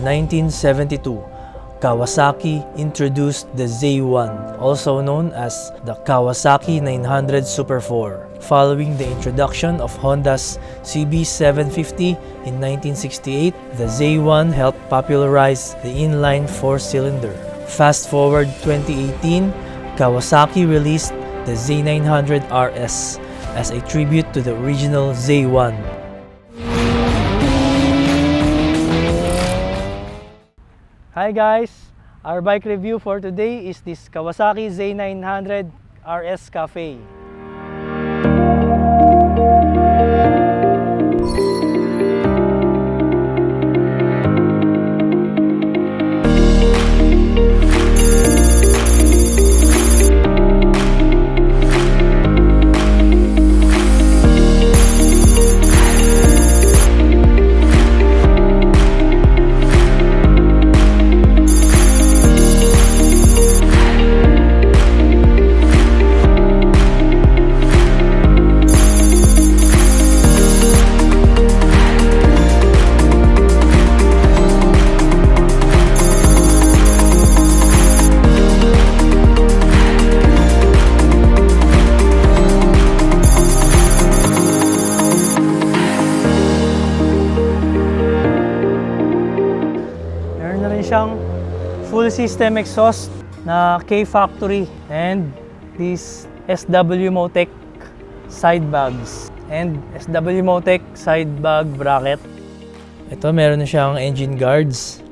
1972, Kawasaki introduced the Z1, also known as the Kawasaki 900 Super 4. Following the introduction of Honda's CB750 in 1968, the Z1 helped popularize the inline four-cylinder. Fast forward 2018, Kawasaki released the Z900RS as a tribute to the original Z1. Hi guys! Our bike review for today is this Kawasaki Z900RS Cafe. Siyang full system exhaust na K-Factory and these SW Motec side bags and SW Motec side bag bracket. Ito meron na siyang engine guards,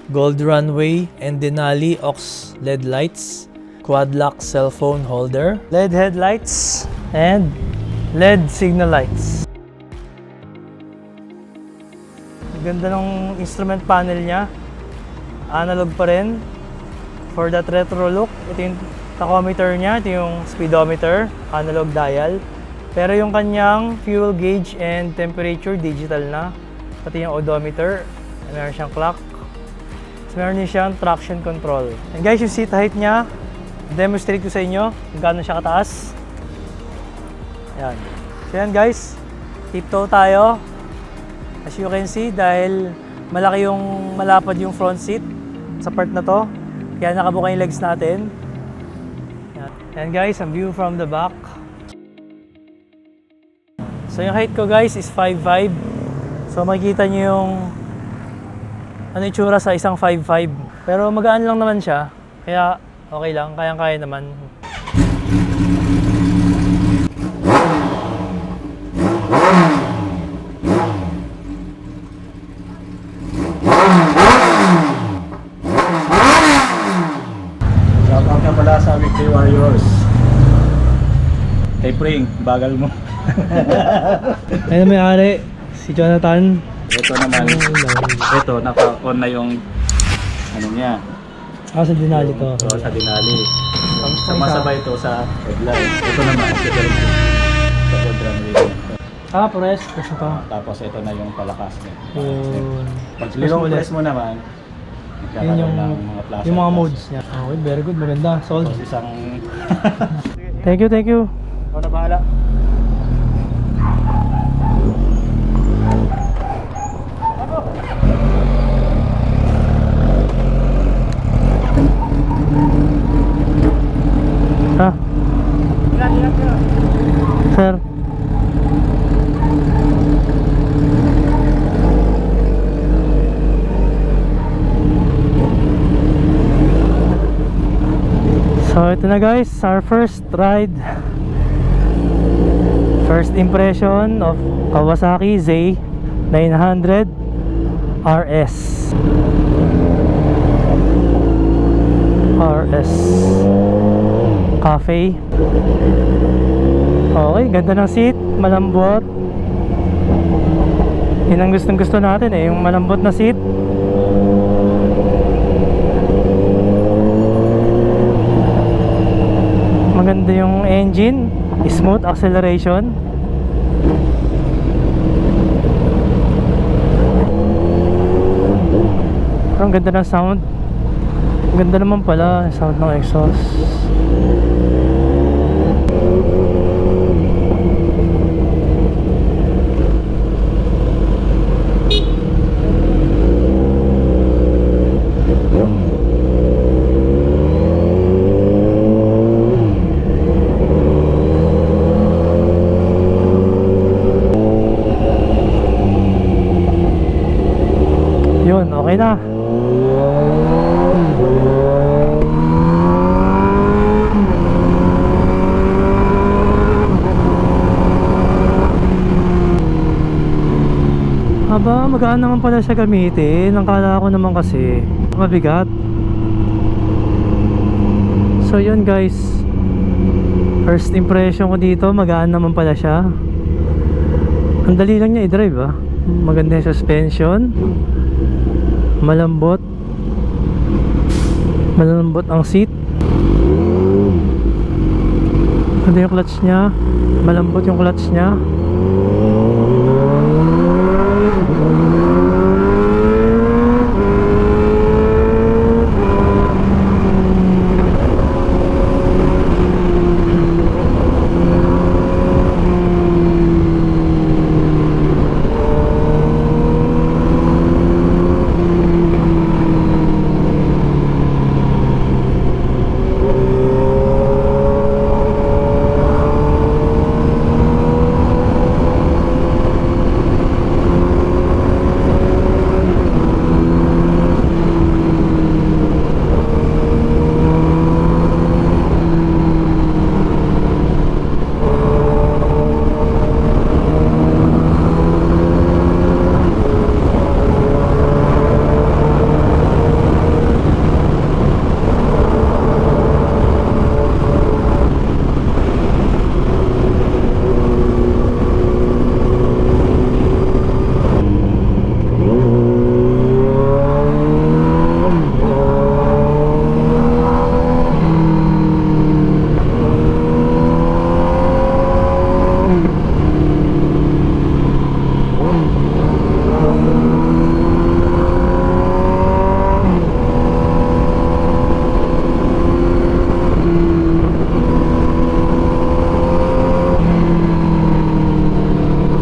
gold runway and Denali aux LED lights, quad lock cell phone holder, LED headlights and LED signal lights. Ganda ng instrument panel niya. Analog pa rin for that retro look. Ito yung tachometer niya, ito yung speedometer, analog dial. Pero yung kanyang fuel gauge and temperature digital na. Pati yung odometer, meron siyang clock. Meron din siyang traction control. And guys, yung seat height niya, demonstrate ko sa inyo kung gaano siya kataas. Ayan. So yan guys, tiptoe tayo. As you can see, dahil malapad yung front seat sa part na to, kaya nakabuka yung legs natin. And guys, ang view from the back. So yung height ko guys is 5'5". So makikita nyo yung ano itsura sa isang 5'5". Pero magaan lang naman siya, kaya okay lang, kayang-kaya naman. Sa Weekday Warriors. Kay Pring, bagal mo. Ayun may-ari, si Jonathan. Ito naman, ito naka-on na yung ano niya. Sa Denali to. So, sa Denali. Sumasabay ito sa headline. Ito naman, sa gold runway. Press ito. Tapos ito na yung palakas niya. Pag press mo naman, yun yung mga modes niya. Okay, very good, maganda. Sold. Tapos isang... Thank you. Ako na bahala. Sir. So ito na guys, our first ride. First impression of Kawasaki Z900RS Cafe. Okay, ganda ng seat, malambot. Yun ang gustong gusto natin yung malambot na seat. Maganda yung engine, smooth acceleration. Ang ganda ng sound. Ang ganda naman pala yung sound ng exhaust. Okay na. Aba, magaan naman pala siya gamitin. Ang kala ko naman kasi mabigat. So yun guys, first impression ko dito, magaan naman pala siya. Ang dali lang niya i-drive ah. Maganda yung suspension, malambot ang seat. Ganda yung clutch niya, malambot yung clutch niya.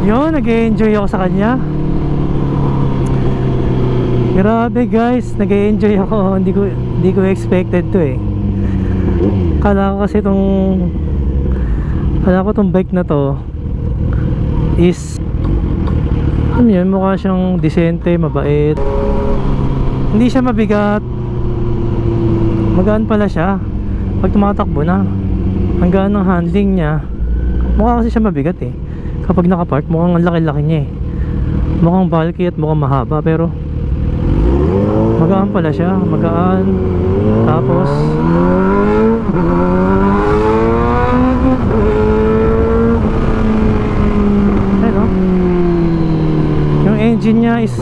Yun, nag-enjoy ako sa kanya. Grabe guys, nag-enjoy ako. Hindi ko expected to eh. Kala ko kasi tong bike na to is ano yun, mukha siyang disente, mabait. Hindi siya mabigat. Magaan pala siya pag tumatakbo na. Ang gaan ng handling niya. Mukha kasi siya mabigat eh. Kapag nakapark, mukhang ang laki-laki niya eh. Mukhang bulky at mukhang mahaba, pero magaan pala siya, magaan. Tapos ano, yung engine niya is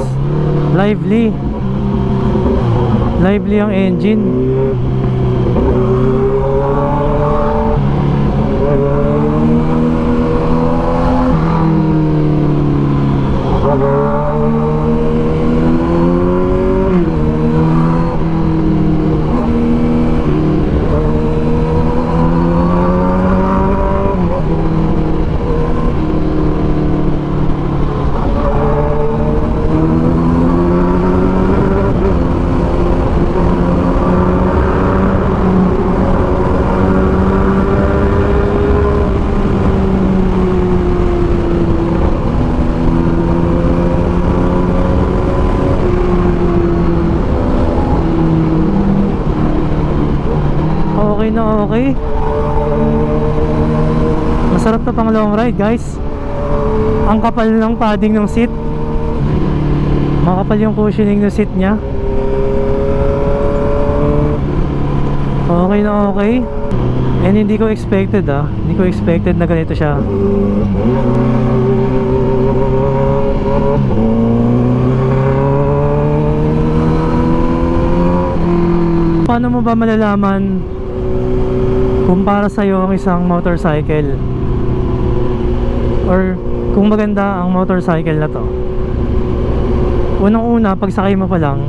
lively ang engine. Okay. Masarap na pang long ride guys. Ang kapal ng padding ng seat. Makapal yung cushioning ng seat nya. Okay na okay. And hindi ko expected Hindi ko expected na ganito siya. Paano mo ba malalaman kung para sa'yo ang isang motorcycle or kung maganda ang motorcycle na to? Unang-una, pag sakay mo pa lang,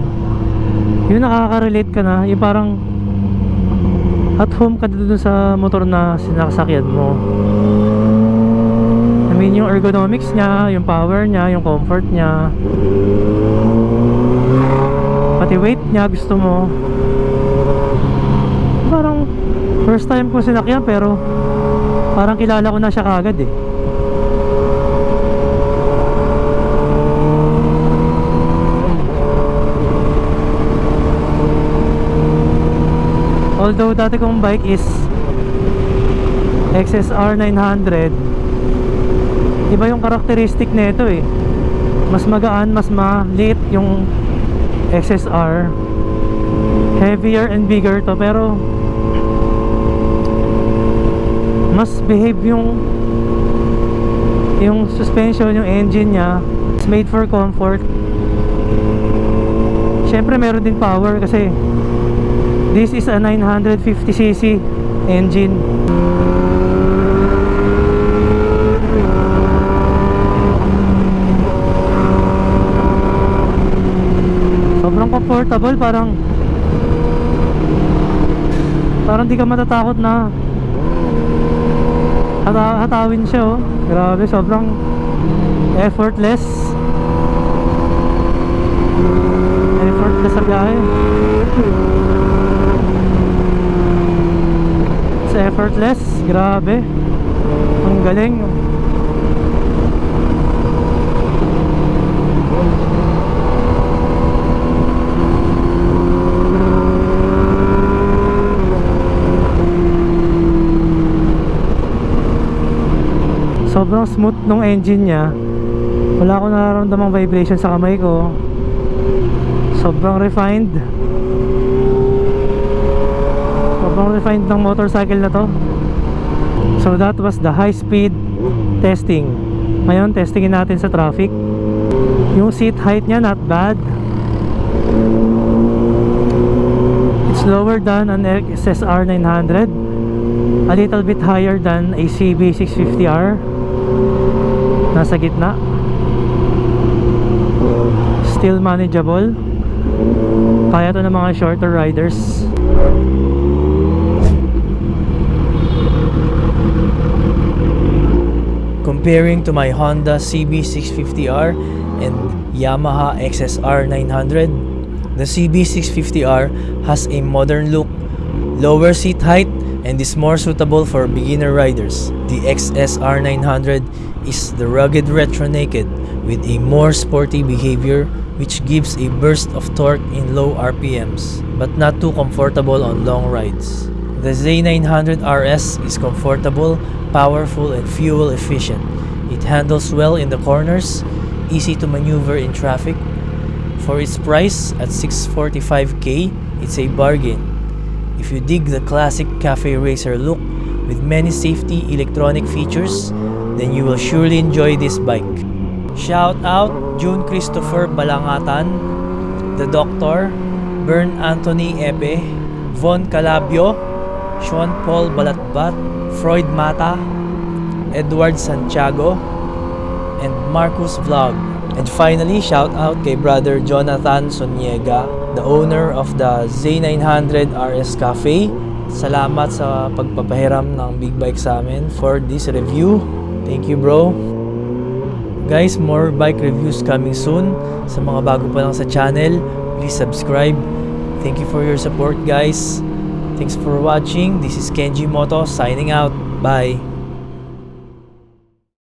yung nakaka-relate ka na, yung parang at home ka dun sa motor na sinakasakyan mo. I mean, yung ergonomics niya, yung power niya, yung comfort niya, pati weight niya, gusto mo. Parang first time ko sinakyan, pero parang kilala ko na siya kagad eh. Although dati kong bike is XSR 900, iba yung karakteristik nito eh. Mas magaan, mas maliit yung XSR. Heavier and bigger to, pero mas behave yung suspension, yung engine nya. It's made for comfort. Syempre meron din power kasi this is a 950cc engine. Sobrang comfortable, parang di ka matatakot na hatawin siya, oh. Grabe, sobrang effortless sa biyahe. It's effortless, grabe. Ang galing. Sobrang smooth nung engine nya. Wala akong nararamdamang vibration sa kamay ko. Sobrang refined ng motorcycle na to. So that was the high speed testing. Ngayon testingin natin sa traffic. Yung seat height nya not bad. It's lower than an XSR 900, a little bit higher than a CB 650R. Nasa gitna. Still manageable. Kaya to ng mga shorter riders. Comparing to my Honda CB 650R and Yamaha XSR 900, the CB 650R has a modern look, lower seat height, and is more suitable for beginner riders. The XSR 900 is the rugged retro naked with a more sporty behavior, which gives a burst of torque in low RPMs, but not too comfortable on long rides. The Z900RS is comfortable, powerful, and fuel efficient. It handles well in the corners, easy to maneuver in traffic. For its price at $645K, it's a bargain. If you dig the classic cafe racer look with many safety electronic features, then you will surely enjoy this bike. Shout out June Christopher Balangatan, The Doctor, Bern Anthony Epe, Von Calabio, Sean Paul Balatbat, Freud Mata, Edward Santiago, and Marcus Vlog. And finally, shout out kay brother Jonathan Soniega, the owner of the Z900RS Cafe. Salamat sa pagpapahiram ng big bike sa amin for this review. Thank you, bro. Guys, more bike reviews coming soon. Sa mga bago pa lang sa channel, please subscribe. Thank you for your support, guys. Thanks for watching. This is Kenji Moto signing out. Bye.